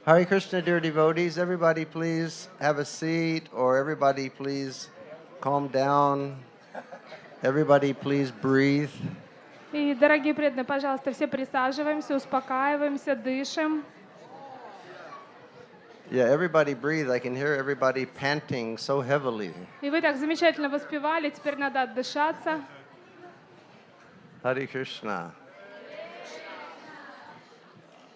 Hare Krishna, dear devotees. Everybody please have a seat, or everybody please calm down. Everybody please breathe. И, дорогие преданные, пожалуйста, все присаживаемся, успокаиваемся, дышим. Yeah, everybody breathe. I can hear everybody panting so heavily. И вы так замечательно воспевали, теперь надо отдышаться. Hare Krishna.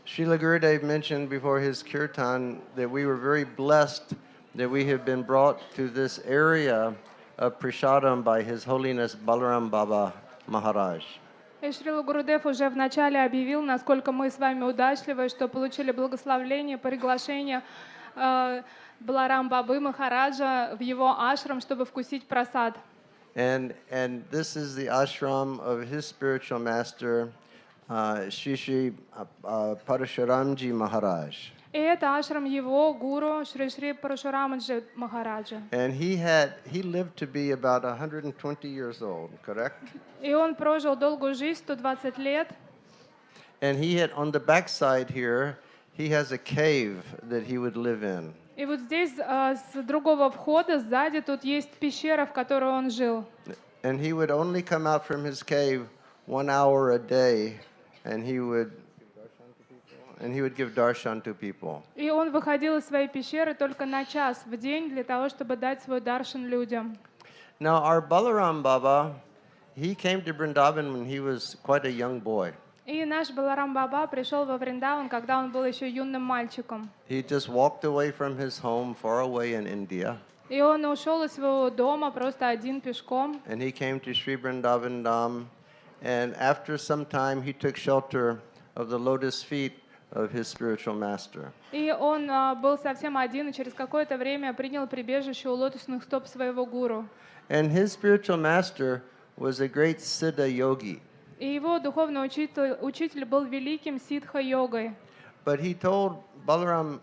Srila Gurudev mentioned before his kirtan that we were very blessed that we have been brought to this area of Prasadam by His Holiness Balaram Baba Maharaj. И Шрила Гурудев уже вначале объявил, насколько мы с вами удачливы, что получили благословление, приглашение Баларам Бабы Махараджа в его ашрам, чтобы вкусить прасад. And this is the ashram of his spiritual master, Shri Parashuramji Maharaj. И это ашрам его гуру Шри Парашурамаджи Махараджа. And he lived to be about 120 years old, correct? И он прожил долгую жизнь, 120 лет. And he had, on the backside here, he has a cave that he would live in. И вот здесь с другого входа сзади тут есть пещера, в которой он жил. And he would only come out from his cave 1 hour a day, and he would give darshan to people. И он выходил из своей пещеры только на час в день для того, чтобы дать свой даршан людям. Now our Balaram Baba, he came to Vrindavan when he was quite a young boy. И наш Баларам Баба пришел во Вриндаван, когда он был еще юным мальчиком. He just walked away from his home far away in India. И он ушел из своего дома просто один пешком. And he came to Sri Vrindavan Dham, and after some time he took shelter of the lotus feet of his spiritual master. И он был совсем один, и через какое-то время принял прибежище у лотосных стоп своего гуру. And his spiritual master was a great Siddha yogi. И его духовный учитель был великим ситха-йогой. But he told Balaram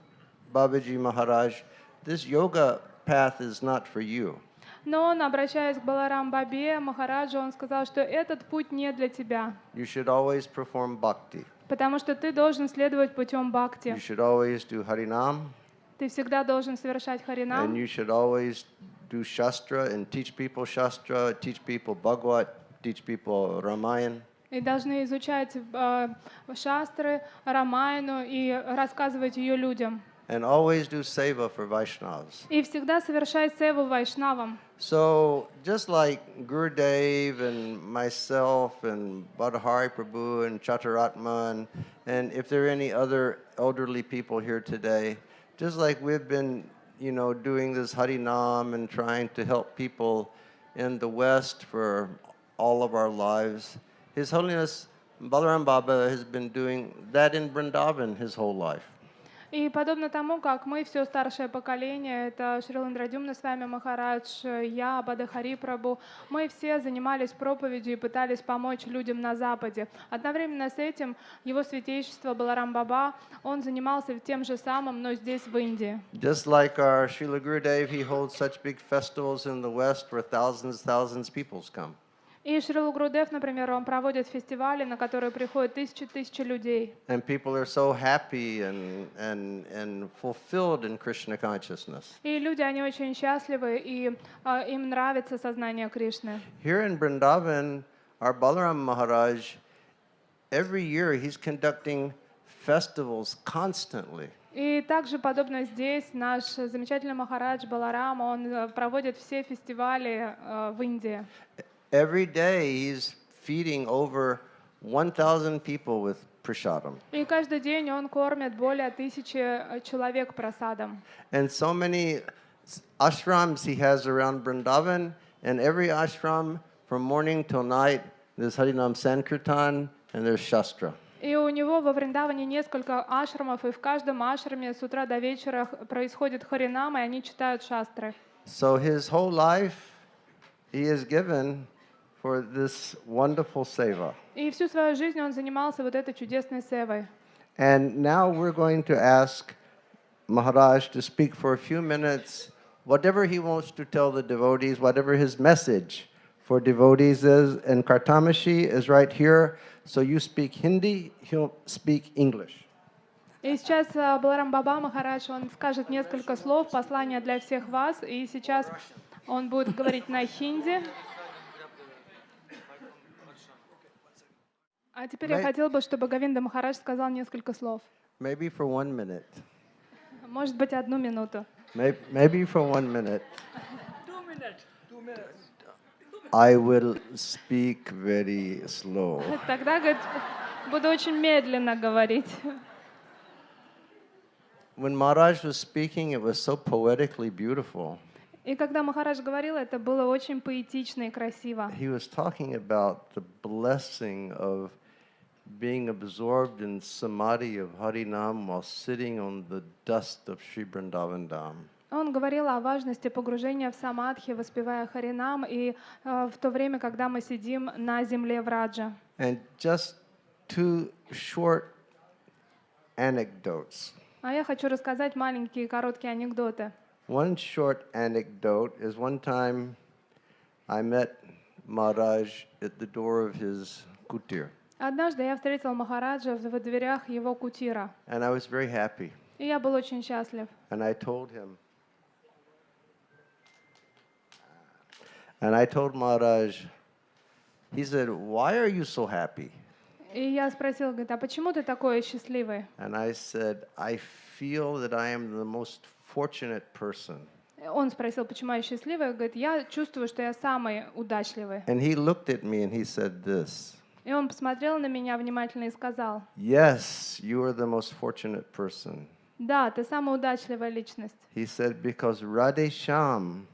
Babaji Maharaj, this yoga path is not for you. Но он, обращаясь к Баларам Бабе Махараджу, он сказал, что этот путь не для тебя. You should always perform bhakti. Потому что ты должен следовать путем бхакти. You should always do Harinam. Ты всегда должен совершать And харинам. you should always do Shastra and teach people Shastra, teach people Bhagavad, teach people Ramayana. И должны изучать шастры, Рамайну и рассказывать ее людям. And always do seva for Vaishnavas. И всегда совершать севу вайшнавам. So just like Gurudev and myself and Badhari Prabhu and Chataratman, and if there are any other elderly people here today, just like we've been, doing this Harinam and trying to help people in the West for all of our lives, His Holiness Balaram Baba has been doing that in Vrindavan his whole life. И подобно тому, как мы, все старшее поколение, это Шрила Индрадюмна Свами Махарадж, я, Бадахари Прабhu, мы все занимались проповедью и пытались помочь людям на Западе. Одновременно с этим его святейшество Баларам Баба, он занимался тем же самым, но здесь, в Индии. Just like our Srila Gurudev, he holds such big festivals in the West where thousands people come. И Шрила Гурудев, например, он проводит фестивали, на которые приходят тысячи людей. And people are so happy and fulfilled in Krishna consciousness. И люди, они очень счастливы, и им нравится сознание Кришны. Here in Vrindavan, our Balaram Maharaj, every year he's conducting festivals constantly. И также, подобно здесь, наш замечательный Махарадж Баларам, он проводит все фестивали в Индии. Every day he's feeding over 1,000 people with prasadam. И каждый день он кормит более 1000 человек прасадом. And so many ashrams he has around Vrindavan, and every ashram from morning till night there's Harinam Sankirtan and there's Shastra. И у него во Вриндаване несколько ашрамов, и в каждом ашраме с утра до вечера происходит харинам, и они читают шастры. So his whole life he is given for this wonderful seva. И всю свою жизнь он занимался вот этой чудесной севой. And now we're going to ask Maharaj to speak for a few minutes, whatever he wants to tell the devotees, whatever his message for devotees is. And Kartamashi is right here, so you speak Hindi, he'll speak English. И сейчас Баларам Баба Махарадж, он скажет несколько слов, послания для всех вас. И сейчас он будет говорить на хинди. А теперь я May- хотела бы, чтобы Говинда Махарадж сказал несколько слов. Maybe for 1 minute. Может быть, 1 минуту. Maybe for 1 minute. 2 minutes. I will speak very slow. Тогда, говорит, буду очень медленно говорить. When Maharaj was speaking, it was so poetically beautiful. И когда Махарадж говорил, это было очень поэтично и красиво. He was talking about the blessing of being absorbed in samadhi of Harinam while sitting on the dust of Sri Vrindavan Dham. Он говорил о важности погружения в самадхи, воспевая Харинам, и в то время, когда мы сидим на земле Враджа. And just 2 short anecdotes. А я хочу рассказать маленькие короткие анекдоты. One short anecdote is one time I met Maharaj at the door of his kutir, Однажды я встретил Махараджа в дверях его кутира, and I was very happy. и я был очень счастлив. And I told Maharaj, he said, "Why are you so happy?" И я спросил, говорит, а почему ты такой счастливый? And I said, "I feel that I am the most fortunate person." Он спросил, почему я счастливый, говорит, я чувствую, что я самый удачливый. And he looked at me and he said this, И он посмотрел на меня внимательно и сказал, "Yes, you are the most fortunate person." да, ты самая удачливая личность. He said, "Because Radhe Shyam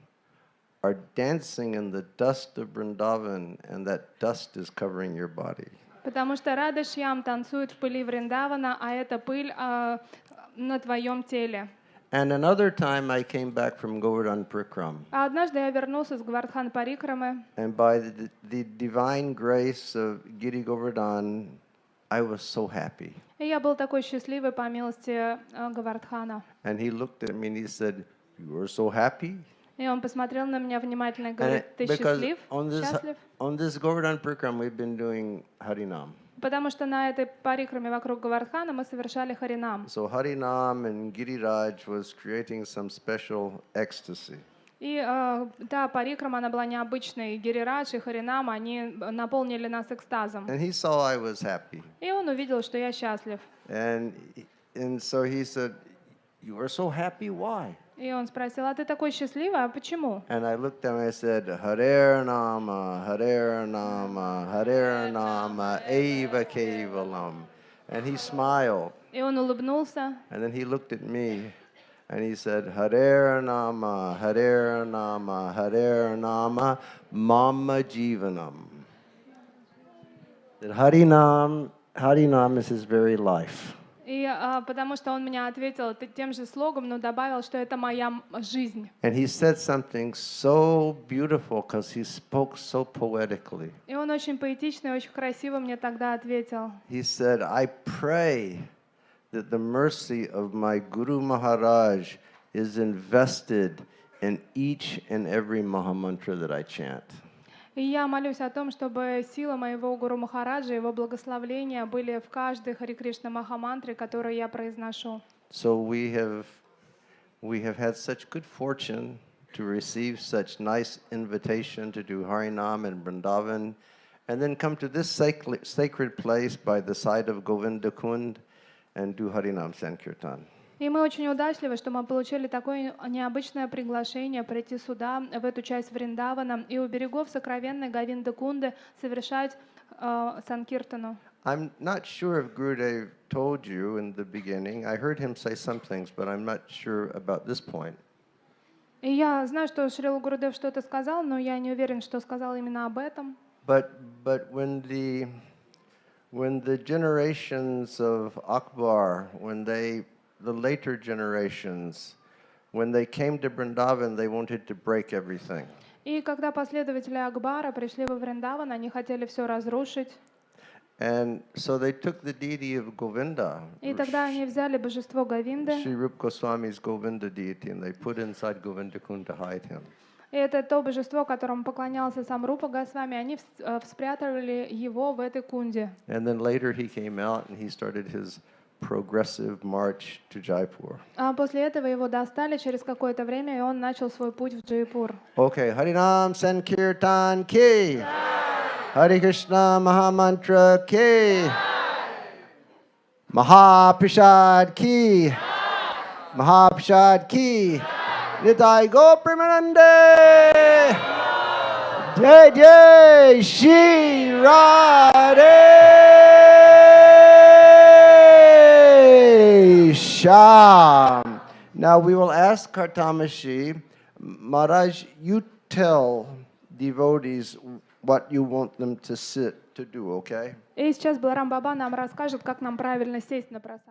are dancing in the dust of Vrindavan, and that dust is covering your body." Потому что Рада Шьям танцует в пыли Вриндавана, а эта пыль на твоем теле. And another time I came back from Govardhan Prikram, А однажды я вернулся с Гвардхан Парикрамы, and by the divine grace of Giri Govardhan, I was so happy. и я был такой счастливый по милости Гавардхана. And he looked at me and he said, "You are so happy?" И он посмотрел на меня внимательно и And говорит, ты because счастлив? Счастлив? on this Govardhan Prikram, we've been doing Harinam. Потому что на этой парикраме вокруг Гавардхана мы совершали Харинам. So Harinam and Giriraj was creating some special ecstasy. И та парикрама, она была необычной. И Гирирадж, и Харинам, они наполнили нас экстазом. And he saw I was happy. И он увидел, что я счастлив. And so he said, "You are so happy, why?" И он спросил, а ты такой счастливый, а почему? And I looked at him and I said, Hare Nama, Hare Nama, Hare Nama, Eva Kevalam. And he smiled. И он улыбнулся. And then he looked at me and he said, Hare Nama, Hare Nama, Hare Nama, Mama Jivanam. That Harinam is his very life. И потому что он меня ответил тем же слогом, но добавил, что это моя жизнь. And he said something so beautiful because he spoke so poetically. И он очень поэтично и очень красиво мне тогда ответил. He said, I pray that the mercy of my Guru Maharaj is invested in each and every Mahamantra that I chant. И я молюсь о том, чтобы сила моего Гуру Махараджа, его благословления были в каждой Хари Кришна Махамантре, которую я произношу. So we have had such good fortune to receive such nice invitation to do Harinam in Vrindavan, and then come to this sacred place by the side of Govinda Kund and do Harinam Sankirtan. И мы очень удачливы, что мы получили такое необычное приглашение прийти сюда, в эту часть Вриндавана, и у берегов сокровенной Говинда Кунды совершать Санкиртану. I'm not sure if Gurudev told you in the beginning. I heard him say some things, but I'm not sure about this point. И я знаю, что Шрила Гурудев что-то сказал, но я не уверен, что сказал именно об этом. But when the generations of Akbar, the later generations, when they came to Vrindavan, they wanted to break everything. И когда последователи Акбара пришли во Вриндаван, они хотели все разрушить. And so they took the deity of Govinda, И тогда они взяли божество Говинды, Sri Rupa Goswami's Govinda deity, and they put inside Govinda Kund to hide him. и это то божество, которому поклонялся сам Рупа Госвами, они спрятали его в этой кунде. And then later he came out and he started his progressive march to Jaipur. А после этого его достали через какое-то время, и он начал свой путь в Джайпур. Okay, Harinam Sankirtan ki. Hare Krishna Mahamantra ki. Mahaprasad ki. Mahaprasad ki. Nitai Go Premanande. Jai Jai Shri Radhe Shyam. Now we will ask Kartamashi, Maharaj, you tell devotees what you want them to sit to do, okay? И сейчас Баларам Баба нам расскажет, как нам правильно сесть на просад.